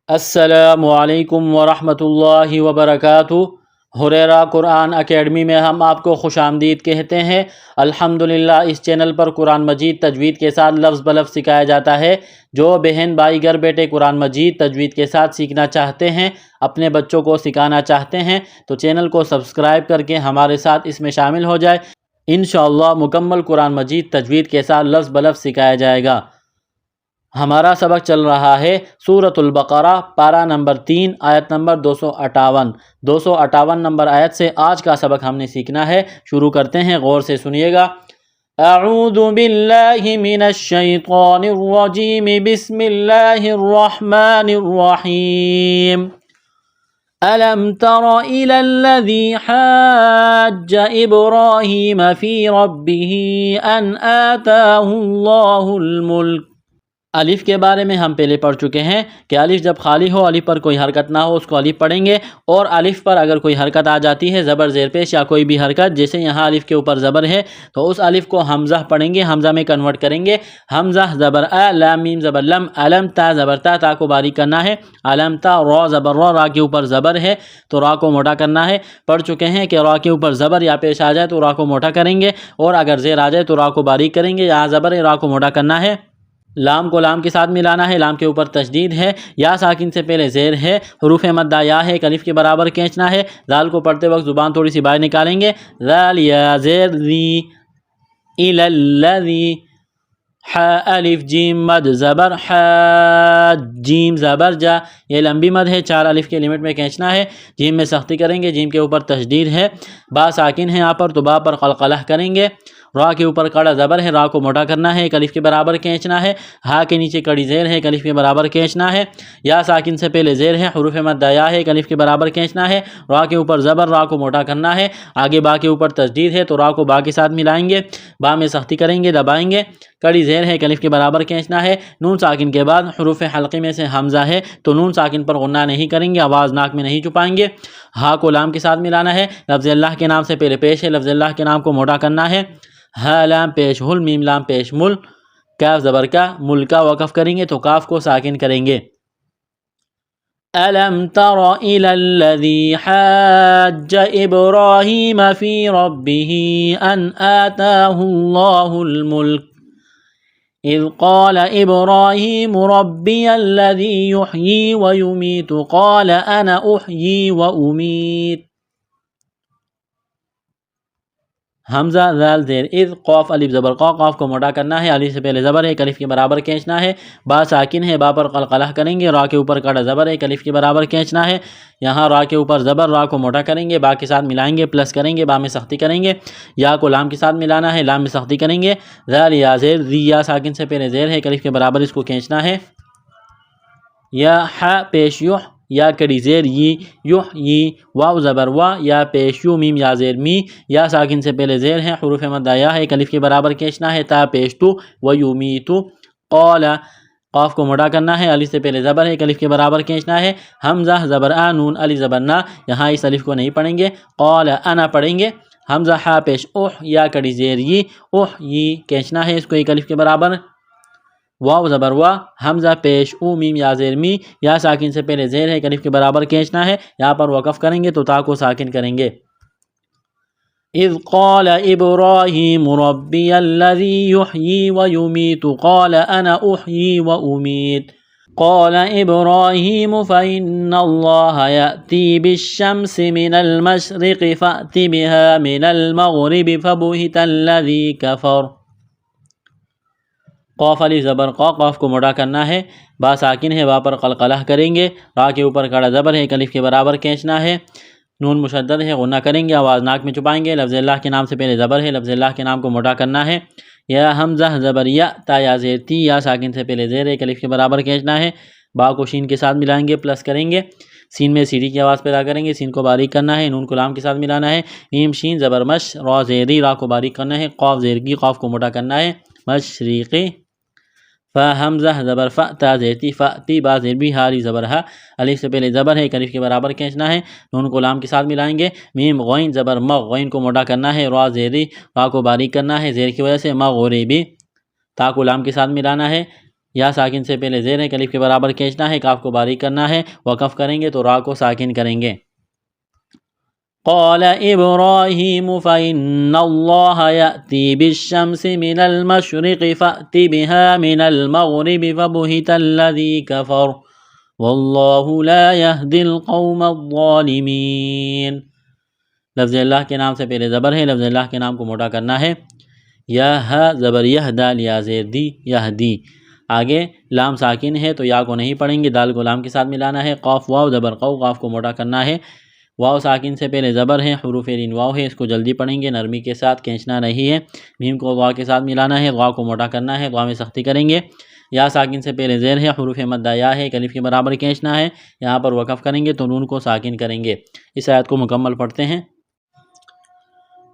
السلام علیکم ورحمۃ اللہ وبرکاتہ۔ ہریرہ قرآن اکیڈمی میں ہم آپ کو خوش آمدید کہتے ہیں۔ الحمدللہ اس چینل پر قرآن مجید تجوید کے ساتھ لفظ بلفظ سکھایا جاتا ہے۔ جو بہن بھائی گھر بیٹھے قرآن مجید تجوید کے ساتھ سیکھنا چاہتے ہیں، اپنے بچوں کو سکھانا چاہتے ہیں تو چینل کو سبسکرائب کر کے ہمارے ساتھ اس میں شامل ہو جائے۔ انشاءاللہ مکمل قرآن مجید تجوید کے ساتھ لفظ بلفظ سکھایا جائے گا۔ ہمارا سبق چل رہا ہے سورۃ البقرہ، پارہ نمبر 3، آیت نمبر 258 نمبر آیت سے آج کا سبق ہم نے سیکھنا ہے۔ شروع کرتے ہیں، غور سے سنیے گا۔ اعوذ باللہ من الشیطان الرجیم، بسم اللہ الرحمن الرحیم۔ أَلَمْ تَرَ إِلَى الَّذِي حَاجَّ إِبْرَاهِيمَ فِي رَبِّهِ أَنْ آتَاهُ اللَّهُ الْمُلْكَ۔ الف کے بارے میں ہم پہلے پڑھ چکے ہیں کہ الف جب خالی ہو، الف پر کوئی حرکت نہ ہو، اس کو الف پڑھیں گے، اور الف پر اگر کوئی حرکت آ جاتی ہے، زبر زیر پیش یا کوئی بھی حرکت، جیسے یہاں الف کے اوپر زبر ہے تو اس الف کو حمزہ پڑھیں گے، حمزہ میں کنورٹ کریں گے۔ حمزہ زبر ا، لام میم زبر لم، علم تا زبر تا، تا کو باریک کرنا ہے۔ علم تا، را زبر را، را کے اوپر زبر ہے تو را کو موٹا کرنا ہے۔ پڑھ چکے ہیں کہ را کے اوپر زبر یا پیش آ جائے تو را کو موٹا کریں گے، اور اگر زیر آ جائے تو را کو باریک کریں گے۔ یہاں زبر ہے، را کو موٹا کرنا ہے۔ لام کو لام کے ساتھ ملانا ہے، لام کے اوپر تشدید ہے، یا ساکن سے پہلے زیر ہے، حروف مدہ یا ہے، الف کے برابر کھینچنا ہے۔ ذال کو پڑھتے وقت زبان تھوڑی سی باہر نکالیں گے۔ ذال یا زیر ذی، الی الذی، ح الف جیم مد زبر ح، جیم زبر جا، یہ لمبی مد ہے، 4 الف کے لمٹ میں کھینچنا ہے۔ جیم میں سختی کریں گے، جیم کے اوپر تشدید ہے۔ با ساکن ہے یہاں پر تو با پر قلقلہ کریں گے۔ را کے اوپر کڑا زبر ہے، را کو موٹا کرنا ہے، ایک الف کے برابر کھینچنا ہے۔ ہا کے نیچے کڑی زیر ہے، ایک الف کے برابر کھینچنا ہے۔ یا ساکن سے پہلے زیر ہے، حروف مدہ یا ہے، ایک الف کے برابر کھینچنا ہے۔ را کے اوپر زبر، را کو موٹا کرنا ہے۔ آگے با کے اوپر تشدید ہے تو را کو با کے ساتھ ملائیں گے، با میں سختی کریں گے، دبائیں گے۔ کڑی زیر ہے، ایک الف کے برابر کھینچنا ہے۔ نون ساکن کے بعد حروف حلقی میں سے حمزہ ہے تو نون ساکن پر غنہ نہیں کریں گے، آواز ناک میں نہیں چھپائیں گے۔ ہا کو لام کے ساتھ ملانا ہے، لفظ اللہ کے نام سے پہلے پیش ہے، لفظ اللہ کے نام کو موٹا کرنا ہے۔ ہا لام پیش ہل، میم لام پیش مل، کاف زبر کا، مل کا وقف کریں گے تو کاف کو ساکن کریں گے۔ أَلَمْ تَرَ إِلَى الَّذِي حَاجَّ إِبْرَاهِيمَ فِي رَبِّهِ أَنْ آتَاهُ اللَّهُ الْمُلْكَ إِذْ قَالَ إِبْرَاهِيمُ رَبِّيَ الَّذِي يُحْيِي وَيُمِيتُ قَالَ أَنَا أُحْيِي وَأُمِيتُ۔ حمزہ ذال زیر اذ، قاف الف زبر قا، قاف کو موٹا کرنا ہے، الف سے پہلے زبر ہے، ایک الف کے برابر کھینچنا ہے۔ با ساکن ہے، با پر قلقلہ کریں گے، را کے اوپر کڑا زبر ہے، ایک الف کے برابر کھینچنا ہے۔ یہاں را کے اوپر زبر، را کو موٹا کریں گے، با کے ساتھ ملائیں گے، پلس کریں گے، با میں سختی کریں گے۔ یا کو لام کے ساتھ ملانا ہے، لام میں سختی کریں گے۔ ذال یا زیر ذی، یا ساکن سے پہلے زیر ہے، ایک الف کے برابر اس کو کھینچنا ہے۔ یا ح پیش یح، یا کڑی زیر ی، یح ی، واو زبر وا، یا پیش یو، میم یا زیر می، یا ساکن سے پہلے زیر ہے، حروف مدہ یا ہے، ایک الف کے برابر کھینچنا ہے۔ تا پیش تو، ویمیتو، قال، قاف کو موٹا کرنا ہے، الف سے پہلے زبر ہے، ایک الف کے برابر کھینچنا ہے۔ حمزہ زبر آ، نون الف زبر نا، یہاں اس الف کو نہیں پڑھیں گے، قال انا پڑھیں گے۔ حمزہ ہا پیش اوہ، یا کڑی زیر ی، اوہ ی، کھینچنا ہے اس کو ایک الف کے برابر۔ واو زبر وا، حمزہ پیش او، میم یا زیر می، یا ساکن سے پہلے زیر ہے، ایک الف کے برابر کھینچنا ہے، یہاں پر وقف کریں گے تو تا کو ساکن کریں گے۔ اذ قال ابراہیم ربی الذی یحیی ویمیت قال انا احیی وامیت قال ابراہیم فإن اللہ یأتی بالشمس من المشرق فأت بها من المغرب فبہت الذی کفر۔ قاف الف زبر قا، قاف کو موٹا کرنا ہے، با ساکن ہے، با پر قلقلہ کریں گے، را کے اوپر کڑا زبر ہے، ایک الف کے برابر کھینچنا ہے۔ نون مشدد ہے، غنہ کریں گے، آواز ناک میں چھپائیں گے۔ لفظ اللہ کے نام سے پہلے زبر ہے، لفظ اللہ کے نام کو موٹا کرنا ہے۔ یا حمزہ زبر یا، تا یا زیر تی، یا ساکن سے پہلے زیر ہے، ایک الف کے برابر کھینچنا ہے۔ با کو شین کے ساتھ ملائیں گے، پلس کریں گے، سین میں سیڑھی کی آواز پیدا کریں گے، سین کو باریک کرنا ہے، نون کو لام کے ساتھ ملانا ہے۔ میم شین زبر مش، را زیری، را کو باریک کرنا ہے، قاف زیرگی، قاف کو موٹا کرنا ہے، مشرقی۔ فا حمزہ زبر فا، تا زیر تی، فاتی، با زیر بھی، ہاری زبر ہا، الف سے پہلے زبر ہے، ایک الف کے برابر کھینچنا ہے، نون کو لام کے ساتھ ملائیں گے۔ میم غین زبر مغ، غین کو موٹا کرنا ہے، را زیری، را کو باریک کرنا ہے، زیر کی وجہ سے مغربی، تا کو لام کے ساتھ ملانا ہے۔ یا ساکن سے پہلے زیر ہے الف کے برابر کھینچنا ہے، کاف کو باریک کرنا ہے، وقف کریں گے تو را کو ساکن کریں گے۔ قال ابراہیم فإن اللہ یأتی بالشمس من المشرق فأت بها من المغرب فبہت الذی کفر واللہ لا یہدی القوم الظالمین۔ لفظ اللہ کے نام سے پہلے زبر ہے، لفظ اللہ کے نام کو موٹا کرنا ہے، یا زبر یہ دال یا زیر دی یہدی۔ آگے لام ساکن ہے تو یا کو نہیں پڑھیں گے، دال کو لام کے ساتھ ملانا ہے، قاف واو زبر قو، قاف کو موٹا کرنا ہے، واو ساکن سے پہلے زبر ہے، حروف لین واو ہے، اس کو جلدی پڑھیں گے، نرمی کے ساتھ کھینچنا نہیں ہے، میم کو غا کے ساتھ ملانا ہے، غا کو موٹا کرنا ہے، غا میں سختی کریں گے، یا ساکن سے پہلے زیر ہے، حروف مدہ یا ہے، الف کے برابر کھینچنا ہے، یہاں پر وقف کریں گے تو نون کو ساکن کریں گے۔ اس آیت کو مکمل پڑھتے ہیں۔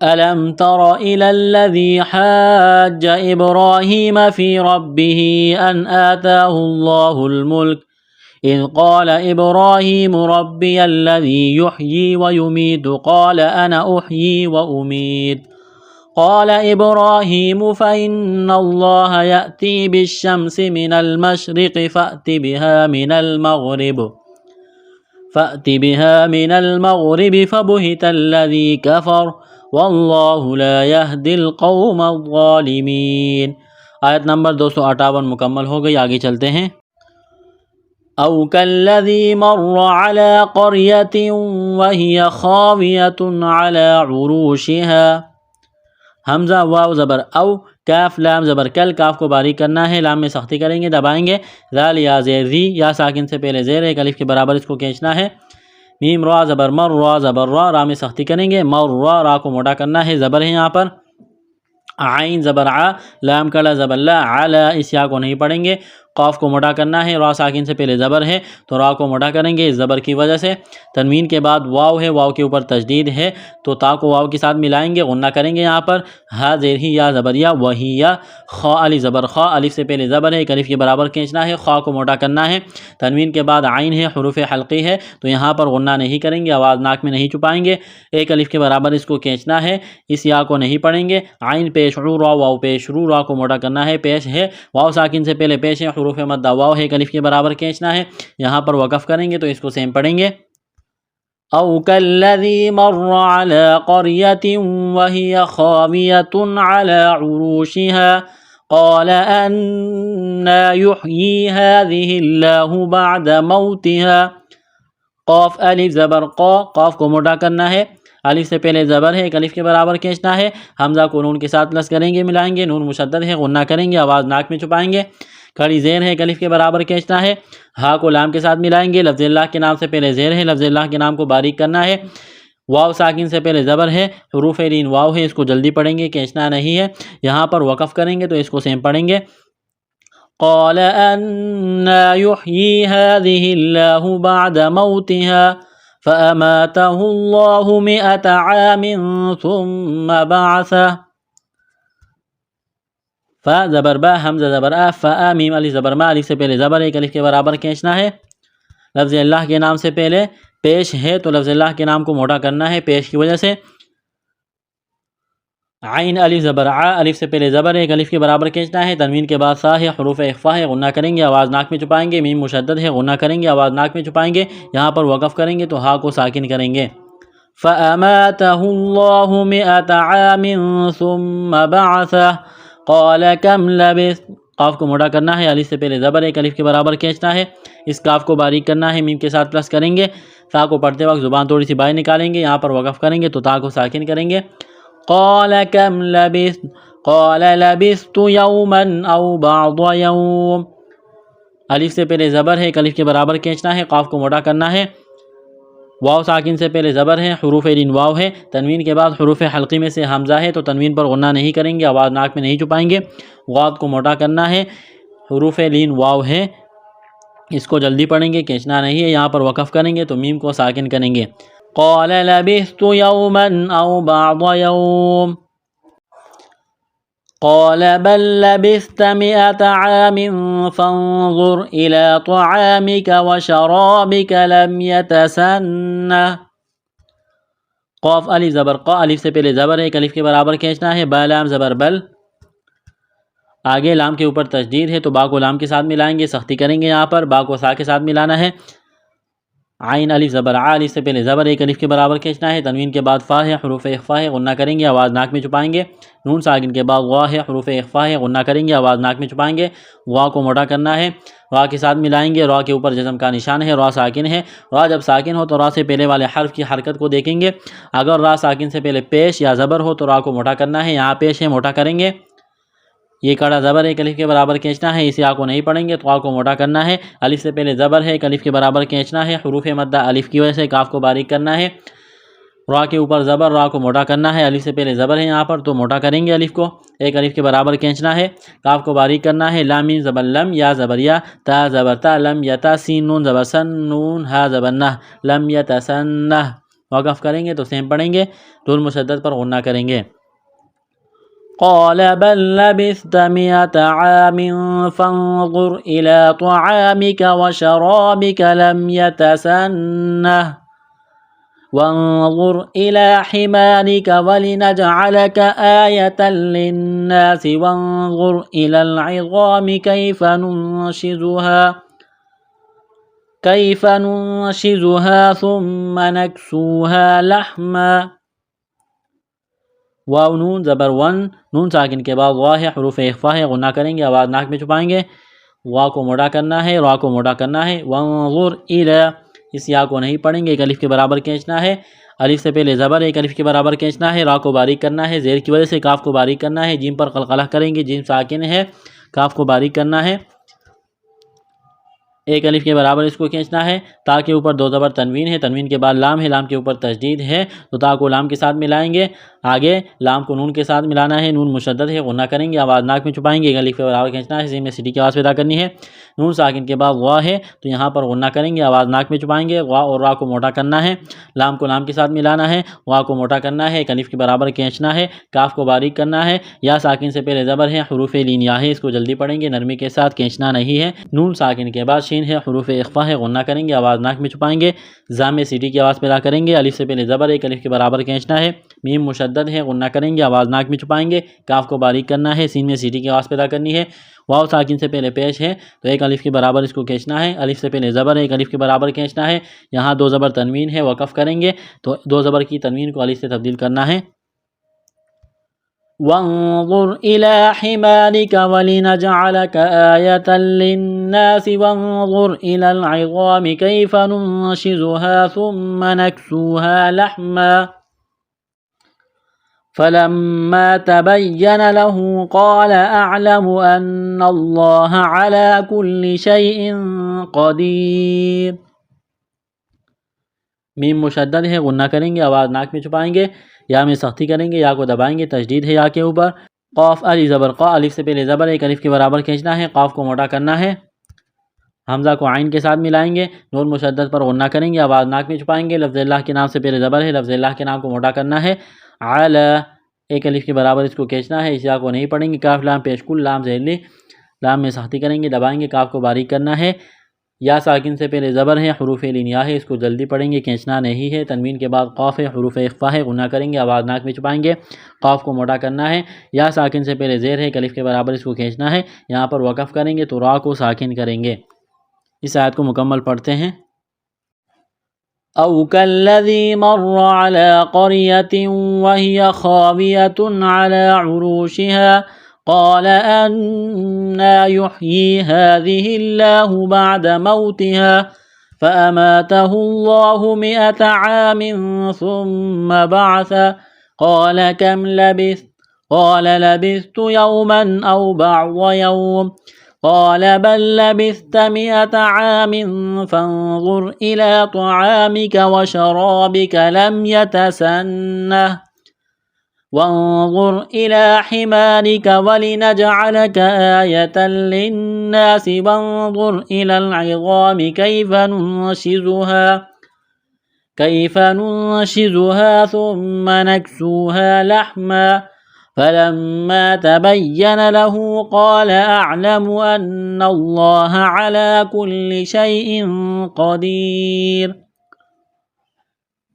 أَلَمْ تَرَ إِلَى الَّذِي حَاجَّ إِبْرَاهِيمَ فِي رَبِّهِ أَنْ آتَاهُ اللَّهُ الْمُلْكَ إِذْ قَالَ إِبْرَاهِيمُ رَبِّيَ الَّذِي يُحْيِي وَيُمِيتُ قَالَ أَنَا أُحْيِي وَأُمِيتُ قَالَ إِبْرَاهِيمُ فَإِنَّ اللَّهَ يَأْتِي بِالشَّمْسِ مِنَ الْمَشْرِقِ فَأْتِ بِهَا مِنَ الْمَغْرِبِ فَبُهِتَ الَّذِي كَفَرَ واللہ لا یہدی القوم الظالمین۔ آیت نمبر 258 مکمل ہو گئی، آگے چلتے ہیں۔ او کالذی مر علی قریۃ وہی خاویۃ علی عروشها۔ حمزہ واو زبر او، کاف لام زبر کل، کاف کو باریک کرنا ہے، لام میں سختی کریں گے، دبائیں گے، ذال یا زیر ذی، یا ساکن سے پہلے زیر ایک الف کے برابر اس کو کھینچنا ہے، میم را زبر مر، را زبر را میں سختی کریں گے، مر را کو موٹا کرنا ہے، زبر ہے یہاں پر، عین زبر ع، لام کڑا زبر لا، علا، اس یا کو نہیں پڑھیں گے، قاف کو موٹا کرنا ہے، را ساکن سے پہلے زبر ہے تو را کو موٹا کریں گے اس زبر کی وجہ سے، تنوین کے بعد واو ہے، واو کے اوپر تشدید ہے تو تا کو واو کے ساتھ ملائیں گے، غنہ کریں گے یہاں پر، ہا زیر ہی یا زبر یا، وہی یا، خا علی زبر خا، الف سے پہلے زبر ہے، ایک الف کے برابر کھینچنا ہے، خا کو موٹا کرنا ہے، تنوین کے بعد عین ہے، حروف حلقی ہے تو یہاں پر غنہ نہیں کریں گے، آواز ناک میں نہیں چھپائیں گے، ایک الف کے برابر اس کو کھینچنا ہے، اس یا کو نہیں پڑھیں گے، عین پیش رو، را واو پیش رو، را کو موٹا کرنا ہے، پیش ہے، واو ساکن سے پہلے پیش ہے، حروف مدہ واو ہے، ایک الف کے برابر کھینچنا ہے، یہاں پر وقف کریں گے تو اس کو سیم پڑھیں گے۔ او کالذی مر علی قریۃ وہی خاویۃ علی عروشها قال أنا يحيي هذه الله بعد موتها۔ قاف الف زبر قا، قاف کو موٹا کرنا ہے، الف سے پہلے زبر ہے، ایک الف کے برابر کھینچنا ہے، حمزہ کو نون کے ساتھ پلس کریں گے، ملائیں گے، نون مشدد ہے، غنہ کریں گے، آواز ناک میں چھپائیں گے، کھڑی زیر ہے، ایک الف کے برابر کھینچنا ہے، ہا کو لام کے ساتھ ملائیں گے، لفظ اللہ کے نام سے پہلے زیر ہے، لفظ اللہ کے نام کو باریک کرنا ہے، واو ساکن سے پہلے زبر ہے، حروف لین واو ہے، اس کو جلدی پڑھیں گے، کھینچنا نہیں ہے، یہاں پر وقف کریں گے تو اس کو سیم پڑھیں گے۔ قال أنا يحيي هذه الله بعد موتها فأماته الله 100 عام ثم بعثه۔ فا زبر با، حمزہ زبر آ، فا میم الف زبر ما، الف سے پہلے زبر ایک الف کے برابر کھینچنا ہے، لفظ اللہ کے نام سے پہلے پیش ہے تو لفظ اللہ کے نام کو موٹا کرنا ہے، پیش کی وجہ سے، عین الف زبر ع، الف سے پہلے زبر ایک الف کے برابر کھینچنا ہے، تنوین کے بعد سا ہے، حروف اخفا ہے، غنہ کریں گے، آواز ناک میں چھپائیں گے، میم مشدد ہے، غنہ کریں گے، آواز ناک میں چھپائیں گے، یہاں پر وقف کریں گے تو ہا کو ساکن کریں گے۔ فَأَمَاتَهُ اللَّهُ 100 عَامٍ ثُمَّ بَعَثَهُ قَالَ كَمْ لَبِثْتَ۔ قاف کو موٹا کرنا ہے، الف سے پہلے زبر ایک الف کے برابر کھینچنا ہے، اس کاف کو باریک کرنا ہے، میم کے ساتھ پلس کریں گے، تا کو پڑھتے وقت زبان تھوڑی سی باہر نکالیں گے، یہاں پر وقف کریں گے تو تا کو ساکن کریں گے۔ قال كم لبثت قال لبثت يوما او بعض يوم، الف سے پہلے زبر ہے، ایک الف کے برابر کھینچنا ہے، قاف کو موٹا کرنا ہے، واو ساکن سے پہلے زبر ہے، حروف لین واو ہے، تنوین کے بعد حروف حلقی میں سے حمزہ ہے تو تنوین پر غنہ نہیں کریں گے، آواز ناک میں نہیں چھپائیں گے، غاد کو موٹا کرنا ہے، حروف لین واو ہے، اس کو جلدی پڑھیں گے، کھینچنا نہیں ہے، یہاں پر وقف کریں گے تو میم کو ساکن کریں گے۔ قال لبثت يوما او بعض يوم قال بل لبثت 100 عام فانظر الى طعامك وشرابك لم يتسنه۔ قاف الف زبر قا، الف سے پہلے زبر ہے، ایک الف کے برابر کھینچنا ہے، با لام زبر بل، آگے لام کے اوپر تشدید ہے تو با کو لام کے ساتھ ملائیں گے، سختی کریں گے، یہاں پر با کو سا کے ساتھ ملانا ہے۔ عین الف زبر آ، الف سے پہلے زبر ایک الف کے برابر کھینچنا ہے، تنوین کے بعد فا ہے، حروف اخفا ہے، غنہ کریں گے، آواز ناک میں چھپائیں گے۔ نون ساکن کے بعد غا ہے، حروف اخفا ہے، غنہ کریں گے، آواز ناک میں چھپائیں گے۔ غا کو موٹا کرنا ہے، را کے ساتھ ملائیں گے، را کے اوپر جزم کا نشان ہے، را ساکن ہے۔ را جب ساکن ہو تو را سے پہلے والے حرف کی حرکت کو دیکھیں گے، اگر را ساکن سے پہلے پیش یا زبر ہو تو را کو موٹا کرنا ہے، یہاں پیش ہے، موٹا کریں گے۔ یہ کڑا زبر ایک الف کے برابر کھینچنا ہے، اسے آ کو نہیں پڑھیں گے تو آ کو موٹا کرنا ہے۔ الف سے پہلے زبر ہے، ایک الف کے برابر کھینچنا ہے، حروف مدہ الف کی وجہ سے کاف کو باریک کرنا ہے۔ را کے اوپر زبر، را کو موٹا کرنا ہے، الف سے پہلے زبر ہے یہاں پر تو موٹا کریں گے، الف کو ایک الف کے برابر کھینچنا ہے، کاف کو باریک کرنا ہے۔ لام میم زبر لم، یا زبر یا، تا زبر تا، لم یتا، سین نون زبر سن، نون ہا زبر نہ، لم یتسنہ۔ وقف کریں گے تو سیم پڑھیں گے، نون مشدد پر غنہ کریں گے۔ قال بل لبثت 100 عام فانظر إلى طعامك وشرابك لم يتسنه وانظر إلى حمارك ولنجعلك آية للناس وانظر إلى العظام كيف ننشزها ثم نكسوها لحما۔ واو نون زبر ون، نون ساکن کے بعد وا ہے، حروف اخفا ہے، غنہ کریں گے، آواز ناک میں چھپائیں گے۔ وا کو موٹا کرنا ہے، را کو موٹا کرنا ہے۔ وانظر الی، اس یا کو نہیں پڑھیں گے، ایک الف کے برابر کھینچنا ہے، الف سے پہلے زبر ایک الف کے برابر کھینچنا ہے، را کو باریک کرنا ہے، زیر کی وجہ سے کاف کو باریک کرنا ہے، جیم پر قلقلہ کریں گے، جیم ساکن ہے، کاف کو باریک کرنا ہے، ایک الف کے برابر اس کو کھینچنا ہے۔ تا کے اوپر دو زبر تنوین ہے، تنوین کے بعد لام ہے، لام کے اوپر تشدید ہے تو تا کو لام کے ساتھ ملائیں گے، آگے لام کو نون کے ساتھ ملانا ہے، نون مشدد ہے، غنہ کریں گے، آواز ناک میں چھپائیں گے، ایک الف کے برابر کھینچنا ہے، سین میں سٹی کی آواز پیدا کرنی ہے۔ نون ساکن کے بعد غا ہے تو یہاں پر غنہ کریں گے، آواز ناک میں چھپائیں گے، غا اور را کو موٹا کرنا ہے، لام کو لام کے ساتھ ملانا ہے، غا کو موٹا کرنا ہے، ایک الف کے برابر کھینچنا ہے، کاف کو باریک کرنا ہے، یا ساکن سے پہلے زبر ہے، حروف لینیا ہے، اس کو جلدی پڑھیں گے، نرمی کے ساتھ کھینچنا نہیں ہے۔ نون ساکن کے بعد شین ہے، حروف اخفا ہے، غنہ کریں گے، آواز ناک میں چھپائیں گے، زا میں سٹی کی آواز پیدا کریں گے، الف سے پہلے زبر ایک الف کے برابر کھینچنا ہے، میم مشدد ہے، غنہ کریں گے، آواز ناک میں چھپائیں گے، کاف کو باریک کرنا ہے، سین میں سٹی کی آواز پیدا کرنی ہے۔ واو ساکن سے پہلے پیش ہے تو ایک الف کے برابر اس کو کھینچنا ہے، الف سے پہلے زبر ایک الف کے برابر کھینچنا ہے، یہاں دو زبر تنوین ہے، وقف کریں گے تو دو زبر کی تنوین کو الف سے تبدیل کرنا ہے۔ وانظر إلى حمارك ولنجعلك آية للناس وانظر إلى العظام كيف ننشزها ثم نكسوها لحما فلما تبين له قال أعلم أن الله على كل شيء قدير۔ میم مشدد ہے، غنہ کریں گے، آواز ناک میں چھپائیں گے، یا میں سختی کریں گے، یا کو دبائیں گے، تشدید ہے یا کے اوپر۔ قاف علی زبر قا، الف سے پہلے زبر ایک الف کے برابر کھینچنا ہے، قاف کو موٹا کرنا ہے، حمزہ کو عین کے ساتھ ملائیں گے، نون مشدد پر غنہ کریں گے، آواز ناک میں چھپائیں گے۔ لفظ اللہ کے نام سے پہلے زبر ہے، لفظ اللہ کے نام کو موٹا کرنا ہے، علی ایک الف کے برابر اس کو کھینچنا ہے، اس یا کو نہیں پڑھیں گے، کاف لام پیش کل لام ذیلی، لام میں سختی کریں گے، دبائیں گے، کاف کو باریک کرنا ہے، یا ساکن سے پہلے زبر ہے، حروف لینیا ہے، اس کو جلدی پڑھیں گے، کھینچنا نہیں ہے۔ تنوین کے بعد قاف ہے، حروف اخفا ہے، غنہ کریں گے، آواز ناک میں چھپائیں گے، قاف کو موٹا کرنا ہے، یا ساکن سے پہلے زیر ہے، ایک الف کے برابر اس کو کھینچنا ہے، یہاں پر وقف کریں گے تو را کو ساکن کریں گے۔ اس آیت کو مکمل پڑھتے ہیں۔ او كالذي مر على قرية وهي خاوية على عروشها قال أنى يحيي هذه الله بعد موتها فأماته الله 100 عام ثم بعثه قال كم لبثت قال لبثت يوما أو بعض يوم قال بل لبثت 100 عام فانظر إلى طعامك وشرابك لم يتسنه وانظر إلى حمارك ولنجعلك آية للناس وانظر إلى العظام كيف ننشزها ثم نكسوها لحما فلما تبين له قال أعلم أن الله على كل شيء قدير۔